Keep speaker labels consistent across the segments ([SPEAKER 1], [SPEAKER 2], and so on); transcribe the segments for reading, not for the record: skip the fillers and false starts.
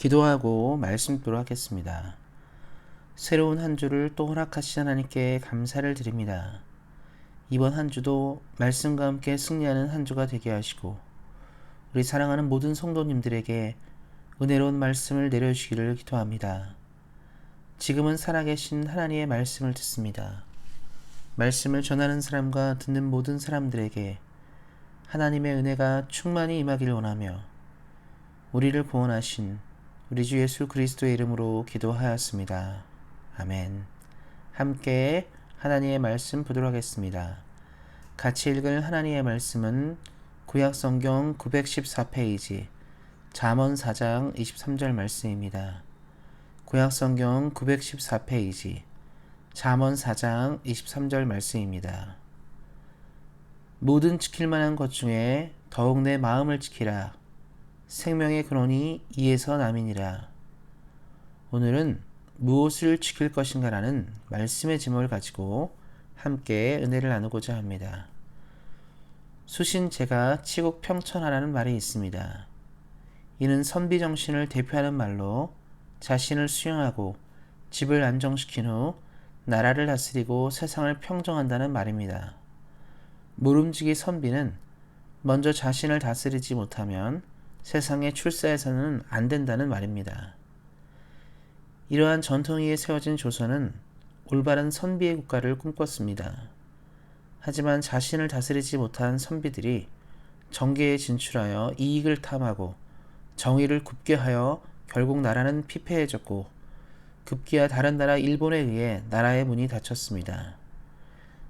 [SPEAKER 1] 기도하고 말씀 듣도록 하겠습니다. 새로운 한 주를 또 허락하신 하나님께 감사를 드립니다. 이번 한 주도 말씀과 함께 승리하는 한 주가 되게 하시고 우리 사랑하는 모든 성도님들에게 은혜로운 말씀을 내려주시기를 기도합니다. 지금은 살아계신 하나님의 말씀을 듣습니다. 말씀을 전하는 사람과 듣는 모든 사람들에게 하나님의 은혜가 충만히 임하기를 원하며 우리를 구원하신 우리 주 예수 그리스도의 이름으로 기도하였습니다. 아멘. 함께 하나님의 말씀 보도록 하겠습니다. 같이 읽을 하나님의 말씀은 구약성경 914페이지 잠언 4장 23절 말씀입니다. 구약성경 914페이지 잠언 4장 23절 말씀입니다. 모든 지킬 만한 것 중에 더욱 내 마음을 지키라. 생명의 근원이 이에서 남이니라. 오늘은 무엇을 지킬 것인가 라는 말씀의 제목을 가지고 함께 은혜를 나누고자 합니다. 수신제가 치국 평천하라는 말이 있습니다. 이는 선비정신을 대표하는 말로 자신을 수용하고 집을 안정시킨 후 나라를 다스리고 세상을 평정한다는 말입니다. 모름지기 선비는 먼저 자신을 다스리지 못하면 세상에 출세해서는 안 된다는 말입니다. 이러한 전통 위에 세워진 조선은 올바른 선비의 국가를 꿈꿨습니다. 하지만 자신을 다스리지 못한 선비들이 정계에 진출하여 이익을 탐하고 정의를 굽게 하여 결국 나라는 피폐해졌고 급기야 다른 나라 일본에 의해 나라의 문이 닫혔습니다.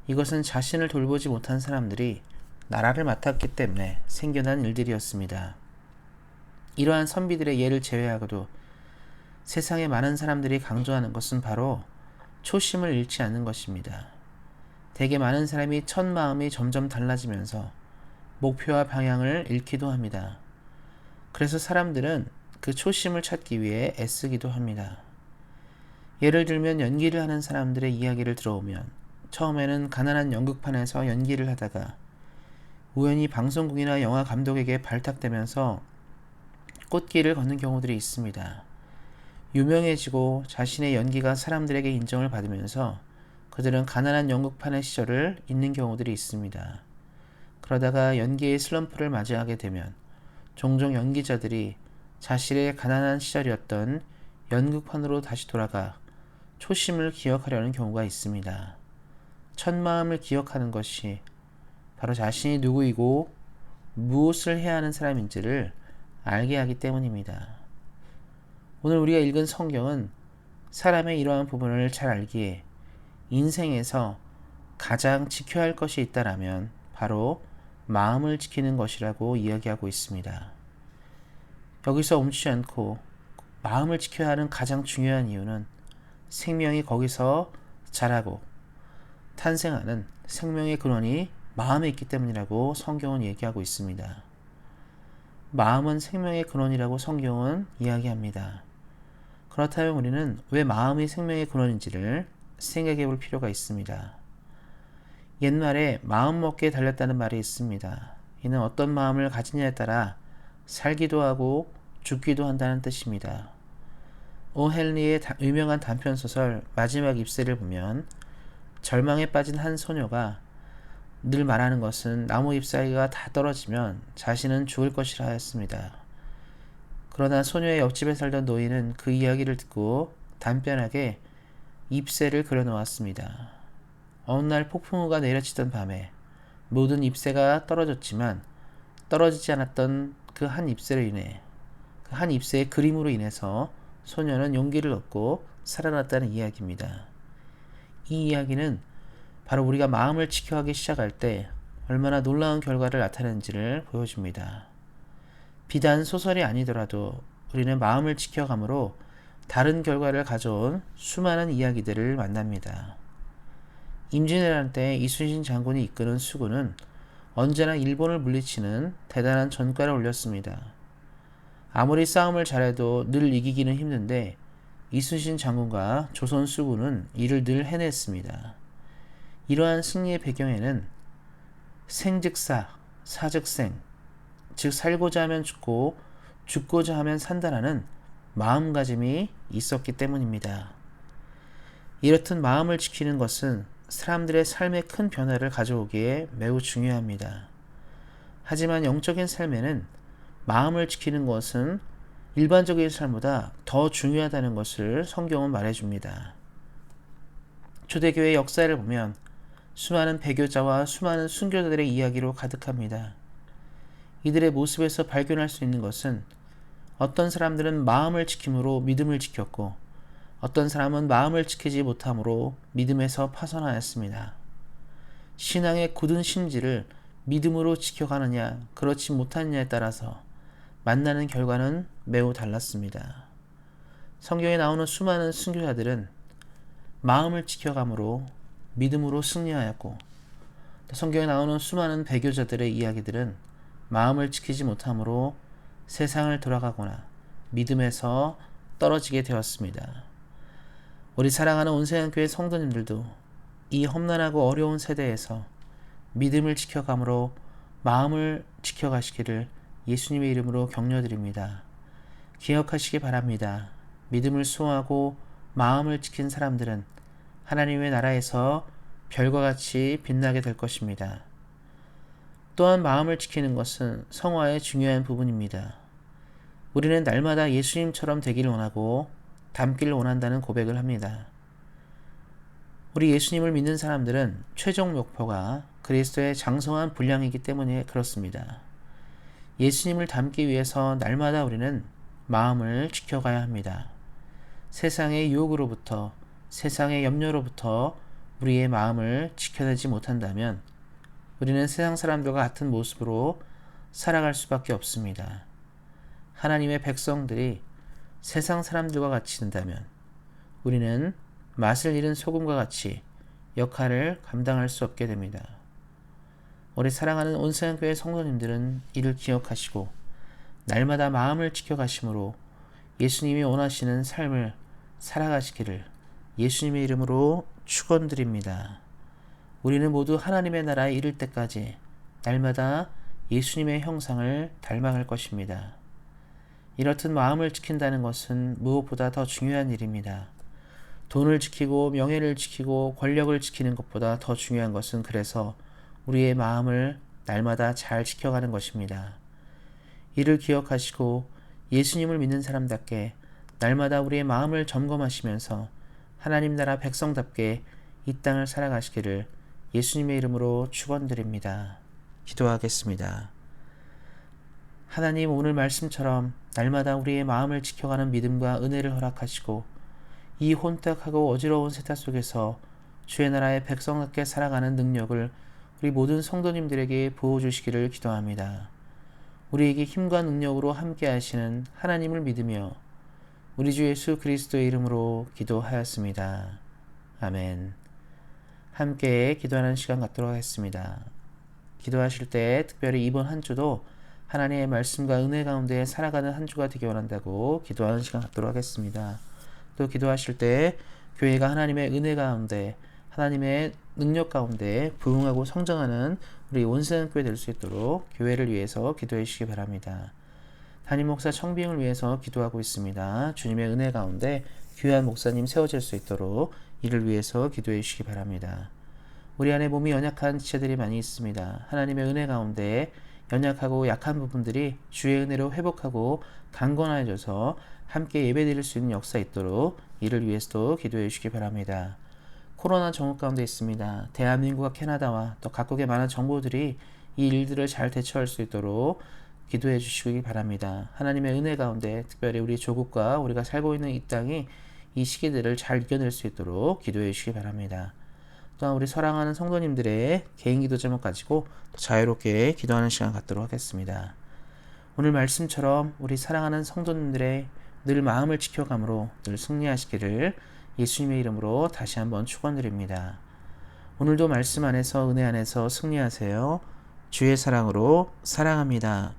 [SPEAKER 1] 이것은 자신을 돌보지 못한 사람들이 나라를 맡았기 때문에 생겨난 일들이었습니다. 이러한 선비들의 예를 제외하고도 세상에 많은 사람들이 강조하는 것은 바로 초심을 잃지 않는 것입니다. 대개 많은 사람이 첫 마음이 점점 달라지면서 목표와 방향을 잃기도 합니다. 그래서 사람들은 그 초심을 찾기 위해 애쓰기도 합니다. 예를 들면 연기를 하는 사람들의 이야기를 들어오면 처음에는 가난한 연극판에서 연기를 하다가 우연히 방송국이나 영화 감독에게 발탁되면서 꽃길을 걷는 경우들이 있습니다. 유명해지고 자신의 연기가 사람들에게 인정을 받으면서 그들은 가난한 연극판의 시절을 잊는 경우들이 있습니다. 그러다가 연기의 슬럼프를 맞이하게 되면 종종 연기자들이 자신의 가난한 시절이었던 연극판으로 다시 돌아가 초심을 기억하려는 경우가 있습니다. 첫 마음을 기억하는 것이 바로 자신이 누구이고 무엇을 해야 하는 사람인지를 알게 하기 때문입니다. 오늘 우리가 읽은 성경은 사람의 이러한 부분을 잘 알기에 인생에서 가장 지켜야 할 것이 있다라면 바로 마음을 지키는 것이라고 이야기하고 있습니다. 여기서 멈추지 않고 마음을 지켜야 하는 가장 중요한 이유는 생명이 거기서 자라고 탄생하는 생명의 근원이 마음에 있기 때문이라고 성경은 얘기하고 있습니다. 마음은 생명의 근원이라고 성경은 이야기합니다. 그렇다면 우리는 왜 마음이 생명의 근원인지를 생각해 볼 필요가 있습니다. 옛말에 마음 먹기에 달렸다는 말이 있습니다. 이는 어떤 마음을 가지냐에 따라 살기도 하고 죽기도 한다는 뜻입니다. 오 헨리의 유명한 단편소설 마지막 잎새를 보면 절망에 빠진 한 소녀가 늘 말하는 것은 나무 잎사귀가 다 떨어지면 자신은 죽을 것이라 하였습니다. 그러나 소녀의 옆집에 살던 노인은 그 이야기를 듣고 단편하게 잎새를 그려놓았습니다. 어느 날 폭풍우가 내려치던 밤에 모든 잎새가 떨어졌지만 떨어지지 않았던 그 한 잎새로 인해 그 한 잎새의 그림으로 인해서 소녀는 용기를 얻고 살아났다는 이야기입니다. 이 이야기는 바로 우리가 마음을 지켜가기 시작할 때 얼마나 놀라운 결과를 나타내는지를 보여줍니다. 비단 소설이 아니더라도 우리는 마음을 지켜감으로 다른 결과를 가져온 수많은 이야기들을 만납니다. 임진왜란 때 이순신 장군이 이끄는 수군은 언제나 일본을 물리치는 대단한 전과를 올렸습니다. 아무리 싸움을 잘해도 늘 이기기는 힘든데 이순신 장군과 조선 수군은 이를 늘 해냈습니다. 이러한 승리의 배경에는 생즉사, 사즉생, 즉 살고자 하면 죽고 죽고자 하면 산다라는 마음가짐이 있었기 때문입니다. 이렇듯 마음을 지키는 것은 사람들의 삶에 큰 변화를 가져오기에 매우 중요합니다. 하지만 영적인 삶에는 마음을 지키는 것은 일반적인 삶보다 더 중요하다는 것을 성경은 말해줍니다. 초대교회 역사를 보면 수많은 배교자와 수많은 순교자들의 이야기로 가득합니다. 이들의 모습에서 발견할 수 있는 것은 어떤 사람들은 마음을 지킴으로 믿음을 지켰고 어떤 사람은 마음을 지키지 못함으로 믿음에서 파선하였습니다. 신앙의 굳은 심지를 믿음으로 지켜가느냐 그렇지 못하느냐에 따라서 만나는 결과는 매우 달랐습니다. 성경에 나오는 수많은 순교자들은 마음을 지켜감으로 믿음으로 승리하였고 성경에 나오는 수많은 배교자들의 이야기들은 마음을 지키지 못함으로 세상을 돌아가거나 믿음에서 떨어지게 되었습니다. 우리 사랑하는 온세상교회 성도님들도 이 험난하고 어려운 세대에서 믿음을 지켜감으로 마음을 지켜가시기를 예수님의 이름으로 격려드립니다. 기억하시기 바랍니다. 믿음을 수호하고 마음을 지킨 사람들은 하나님의 나라에서 별과 같이 빛나게 될 것입니다. 또한 마음을 지키는 것은 성화의 중요한 부분입니다. 우리는 날마다 예수님처럼 되기를 원하고 닮기를 원한다는 고백을 합니다. 우리 예수님을 믿는 사람들은 최종 목표가 그리스도의 장성한 분량이기 때문에 그렇습니다. 예수님을 닮기 위해서 날마다 우리는 마음을 지켜가야 합니다. 세상의 유혹으로부터 세상의 염려로부터 우리의 마음을 지켜내지 못한다면 우리는 세상 사람들과 같은 모습으로 살아갈 수밖에 없습니다. 하나님의 백성들이 세상 사람들과 같이 된다면 우리는 맛을 잃은 소금과 같이 역할을 감당할 수 없게 됩니다. 우리 사랑하는 온세상교회 성도님들은 이를 기억하시고 날마다 마음을 지켜가심으로 예수님이 원하시는 삶을 살아가시기를 예수님의 이름으로 축원드립니다. 우리는 모두 하나님의 나라에 이를 때까지 날마다 예수님의 형상을 닮아갈 것입니다. 이렇듯 마음을 지킨다는 것은 무엇보다 더 중요한 일입니다. 돈을 지키고 명예를 지키고 권력을 지키는 것보다 더 중요한 것은 그래서 우리의 마음을 날마다 잘 지켜가는 것입니다. 이를 기억하시고 예수님을 믿는 사람답게 날마다 우리의 마음을 점검하시면서 하나님 나라 백성답게 이 땅을 살아가시기를 예수님의 이름으로 축원드립니다. 기도하겠습니다. 하나님, 오늘 말씀처럼 날마다 우리의 마음을 지켜가는 믿음과 은혜를 허락하시고 이 혼탁하고 어지러운 세상 속에서 주의 나라의 백성답게 살아가는 능력을 우리 모든 성도님들에게 부어주시기를 기도합니다. 우리에게 힘과 능력으로 함께 하시는 하나님을 믿으며 우리 주 예수 그리스도의 이름으로 기도하였습니다. 아멘. 함께 기도하는 시간 갖도록 하겠습니다. 기도하실 때 특별히 이번 한 주도 하나님의 말씀과 은혜 가운데 살아가는 한 주가 되기 원한다고 기도하는 시간 갖도록 하겠습니다. 또 기도하실 때 교회가 하나님의 은혜 가운데 하나님의 능력 가운데 부흥하고 성장하는 우리 온세상교회 될 수 있도록 교회를 위해서 기도해 주시기 바랍니다. 담임 목사 청빙을 위해서 기도하고 있습니다. 주님의 은혜 가운데 귀한 목사님 세워질 수 있도록 이를 위해서 기도해 주시기 바랍니다. 우리 안에 몸이 연약한 지체들이 많이 있습니다. 하나님의 은혜 가운데 연약하고 약한 부분들이 주의 은혜로 회복하고 강건해져서 함께 예배드릴 수 있는 역사 있도록 이를 위해서도 기도해 주시기 바랍니다. 코로나 정국 가운데 있습니다. 대한민국과 캐나다와 또 각국의 많은 정보들이 이 일들을 잘 대처할 수 있도록 기도해 주시기 바랍니다. 하나님의 은혜 가운데 특별히 우리 조국과 우리가 살고 있는 이 땅이 이 시기들을 잘 이겨낼 수 있도록 기도해 주시기 바랍니다. 또한 우리 사랑하는 성도님들의 개인 기도 제목 가지고 자유롭게 기도하는 시간 갖도록 하겠습니다. 오늘 말씀처럼 우리 사랑하는 성도님들의 늘 마음을 지켜감으로 늘 승리하시기를 예수님의 이름으로 다시 한번 축원드립니다. 오늘도 말씀 안에서 은혜 안에서 승리하세요. 주의 사랑으로 사랑합니다.